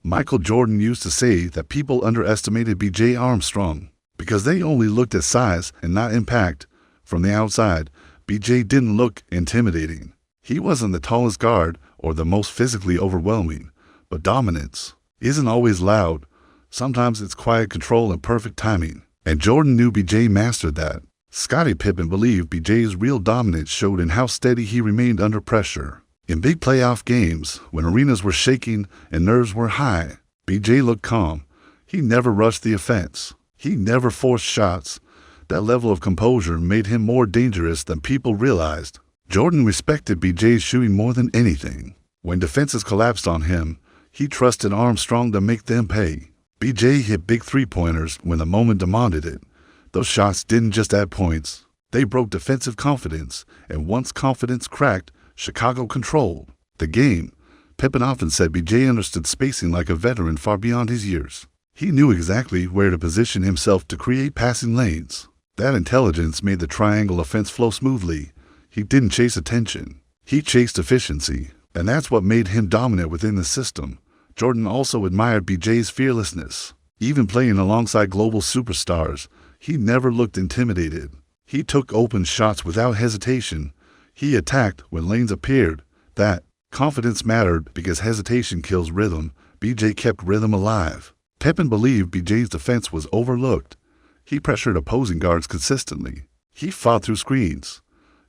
Michael Jordan used to say that people underestimated B.J. Armstrong because they only looked at size and not impact. From the outside, B.J. didn't look intimidating. He wasn't the tallest guard or the most physically overwhelming, but dominance isn't always loud. Sometimes it's quiet control and perfect timing, and Jordan knew B.J. mastered that. Scottie Pippen believed B.J.'s real dominance showed in how steady he remained under pressure. In big playoff games, when arenas were shaking and nerves were high, B.J. looked calm. He never rushed the offense. He never forced shots. That level of composure made him more dangerous than people realized. Jordan respected B.J.'s shooting more than anything. When defenses collapsed on him, he trusted Armstrong to make them pay. B.J. hit big three-pointers when the moment demanded it. Those shots didn't just add points. They broke defensive confidence, and once confidence cracked, Chicago controlled the game. Pippen often said B.J. understood spacing like a veteran far beyond his years. He knew exactly where to position himself to create passing lanes. That intelligence made the triangle offense flow smoothly. He didn't chase attention. He chased efficiency, and that's what made him dominant within the system. Jordan also admired B.J.'s fearlessness. Even playing alongside global superstars, he never looked intimidated. He took open shots without hesitation. He attacked when lanes appeared. That confidence mattered because hesitation kills rhythm. B.J. kept rhythm alive. Pippen believed B.J.'s defense was overlooked. He pressured opposing guards consistently. He fought through screens.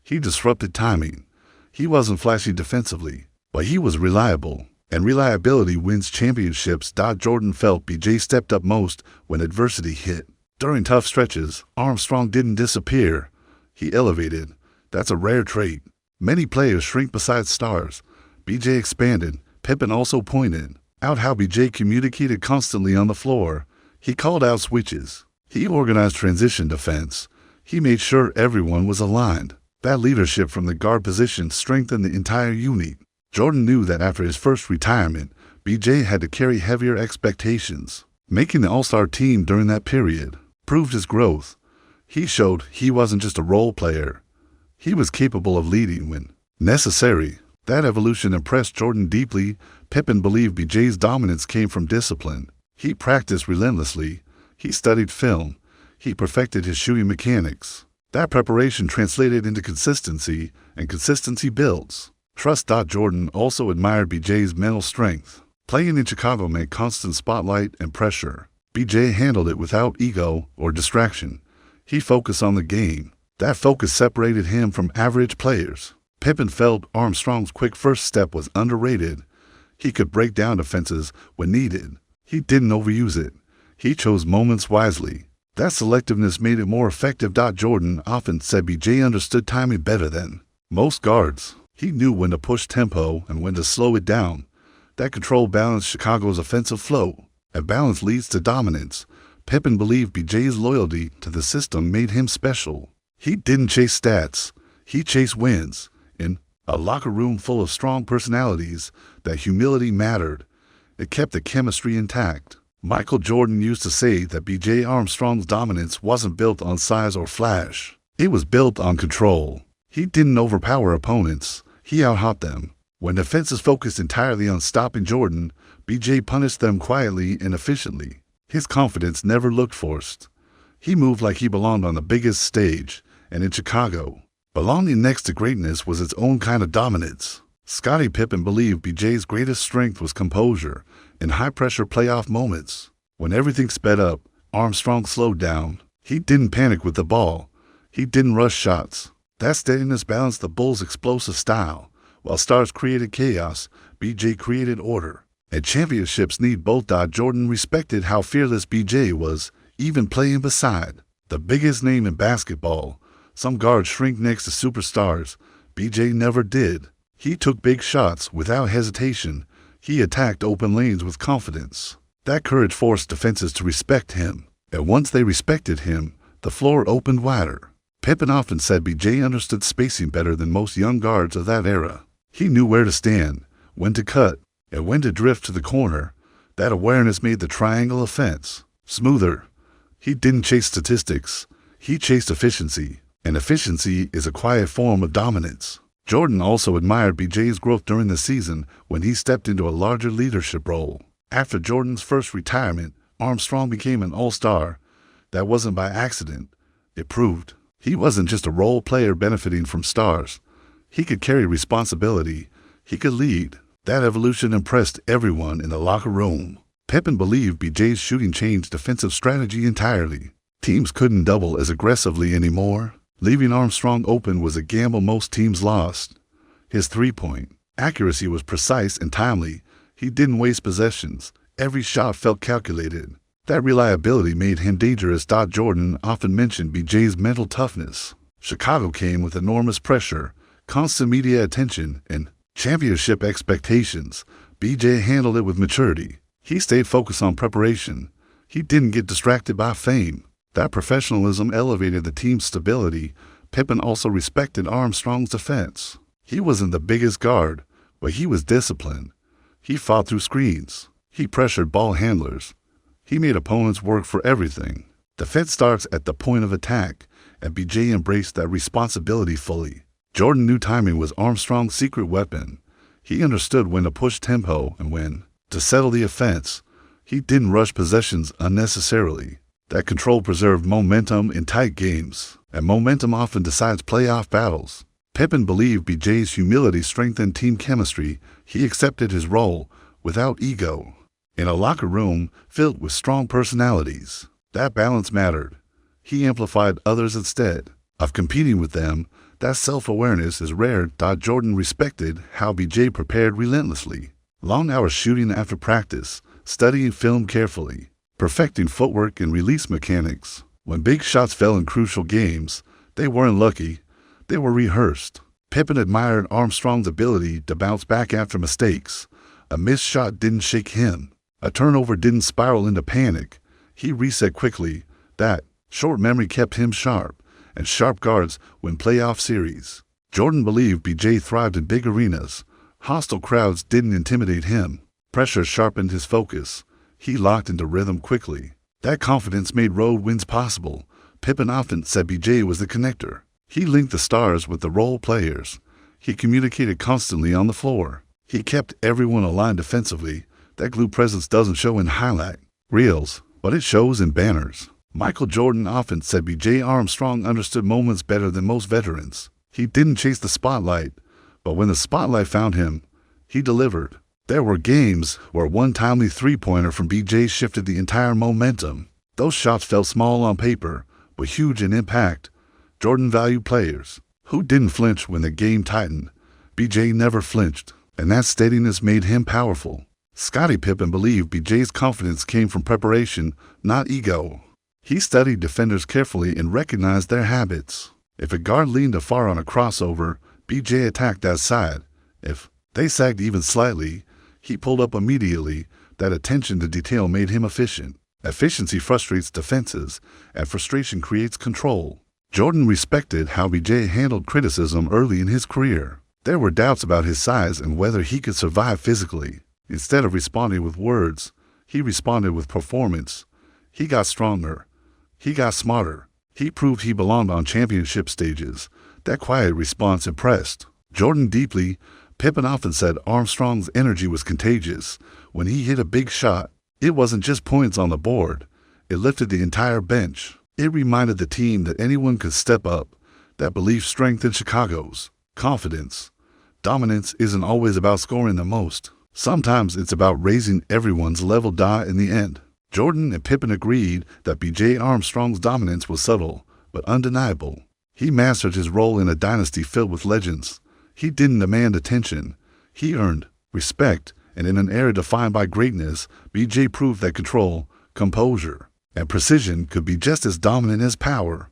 He disrupted timing. He wasn't flashy defensively, but he was reliable. And reliability wins championships. Jordan felt B.J. stepped up most when adversity hit. During tough stretches, Armstrong didn't disappear. He elevated. That's a rare trait. Many players shrink beside stars. B.J. expanded. Pippen also pointed out how B.J. communicated constantly on the floor. He called out switches. He organized transition defense. He made sure everyone was aligned. That leadership from the guard position strengthened the entire unit. Jordan knew that after his first retirement, B.J. had to carry heavier expectations. Making the All-Star team during that period proved his growth. He showed he wasn't just a role player. He was capable of leading when necessary. That evolution impressed Jordan deeply. Pippen believed B.J.'s dominance came from discipline. He practiced relentlessly. He studied film. He perfected his shooting mechanics. That preparation translated into consistency, and consistency builds trust. Jordan also admired B.J.'s mental strength. Playing in Chicago meant constant spotlight and pressure. B.J. handled it without ego or distraction. He focused on the game. That focus separated him from average players. Pippen felt Armstrong's quick first step was underrated. He could break down defenses when needed. He didn't overuse it. He chose moments wisely. That selectiveness made it more effective. Jordan often said B.J. understood timing better than most guards. He knew when to push tempo and when to slow it down. That control balanced Chicago's offensive flow. And balance leads to dominance. Pippen believed B.J.'s loyalty to the system made him special. He didn't chase stats. He chased wins. In a locker room full of strong personalities, that humility mattered. It kept the chemistry intact. Michael Jordan used to say that B.J. Armstrong's dominance wasn't built on size or flash. It was built on control. He didn't overpower opponents. He outhopped them. When defenses focused entirely on stopping Jordan, B.J. punished them quietly and efficiently. His confidence never looked forced. He moved like he belonged on the biggest stage, and in Chicago, belonging next to greatness was its own kind of dominance. Scottie Pippen believed B.J.'s greatest strength was composure in high-pressure playoff moments. When everything sped up, Armstrong slowed down. He didn't panic with the ball. He didn't rush shots. That steadiness balanced the Bulls' explosive style. While stars created chaos, B.J. created order. And championships need both. Jordan respected how fearless B.J. was, even playing beside the biggest name in basketball. Some guards shrink next to superstars. B.J. never did. He took big shots without hesitation. He attacked open lanes with confidence. That courage forced defenses to respect him. And once they respected him, the floor opened wider. Pippen often said B.J. understood spacing better than most young guards of that era. He knew where to stand, when to cut, and when to drift to the corner. That awareness made the triangle offense smoother. He didn't chase statistics. He chased efficiency. And efficiency is a quiet form of dominance. Jordan also admired B.J.'s growth during the season when he stepped into a larger leadership role. After Jordan's first retirement, Armstrong became an all-star. That wasn't by accident. It proved he wasn't just a role player benefiting from stars. He could carry responsibility. He could lead. That evolution impressed everyone in the locker room. Pippen believed BJ's shooting changed defensive strategy entirely. Teams couldn't double as aggressively anymore. Leaving Armstrong open was a gamble most teams lost. His three-point accuracy was precise and timely. He didn't waste possessions. Every shot felt calculated. That reliability made him dangerous. Jordan often mentioned BJ's mental toughness. Chicago came with enormous pressure, constant media attention, and championship expectations. BJ handled it with maturity. He stayed focused on preparation. He didn't get distracted by fame. That professionalism elevated the team's stability. Pippen also respected Armstrong's defense. He wasn't the biggest guard, but he was disciplined. He fought through screens. He pressured ball handlers. He made opponents work for everything. Defense starts at the point of attack, and BJ embraced that responsibility fully. Jordan knew timing was Armstrong's secret weapon. He understood when to push tempo and when to settle the offense. He didn't rush possessions unnecessarily. That control preserved momentum in tight games, and momentum often decides playoff battles. Pippen believed BJ's humility strengthened team chemistry. He accepted his role without ego. In a locker room filled with strong personalities, that balance mattered. He amplified others instead of competing with them. That self-awareness is rare. Jordan respected how BJ prepared relentlessly. Long hours shooting after practice, studying film carefully, perfecting footwork and release mechanics. When big shots fell in crucial games, they weren't lucky. They were rehearsed. Pippen admired Armstrong's ability to bounce back after mistakes. A missed shot didn't shake him. A turnover didn't spiral into panic. He reset quickly. That short memory kept him sharp, and sharp guards win playoff series. Jordan believed BJ thrived in big arenas. Hostile crowds didn't intimidate him. Pressure sharpened his focus. He locked into rhythm quickly. That confidence made road wins possible. Pippen often said BJ was the connector. He linked the stars with the role players. He communicated constantly on the floor. He kept everyone aligned defensively. That glue presence doesn't show in highlight reels, but it shows in banners. Michael Jordan often said BJ Armstrong understood moments better than most veterans. He didn't chase the spotlight, but when the spotlight found him, he delivered. There were games where one timely three-pointer from BJ shifted the entire momentum. Those shots felt small on paper, but huge in impact. Jordan valued players who didn't flinch when the game tightened. BJ never flinched, and that steadiness made him powerful. Scottie Pippen believed BJ's confidence came from preparation, not ego. He studied defenders carefully and recognized their habits. If a guard leaned afar on a crossover, BJ attacked that side. If they sagged even slightly, he pulled up immediately. That attention to detail made him efficient. Efficiency frustrates defenses, and frustration creates control. Jordan respected how BJ handled criticism early in his career. There were doubts about his size and whether he could survive physically. Instead of responding with words, he responded with performance. He got stronger. He got smarter. He proved he belonged on championship stages. That quiet response impressed Jordan deeply. Pippen often said Armstrong's energy was contagious. When he hit a big shot, it wasn't just points on the board. It lifted the entire bench. It reminded the team that anyone could step up. That belief strengthened Chicago's confidence. Dominance isn't always about scoring the most. Sometimes it's about raising everyone's level. In the end, Jordan and Pippen agreed that BJ Armstrong's dominance was subtle, but undeniable. He mastered his role in a dynasty filled with legends. He didn't demand attention. He earned respect, and in an era defined by greatness, BJ proved that control, composure, and precision could be just as dominant as power.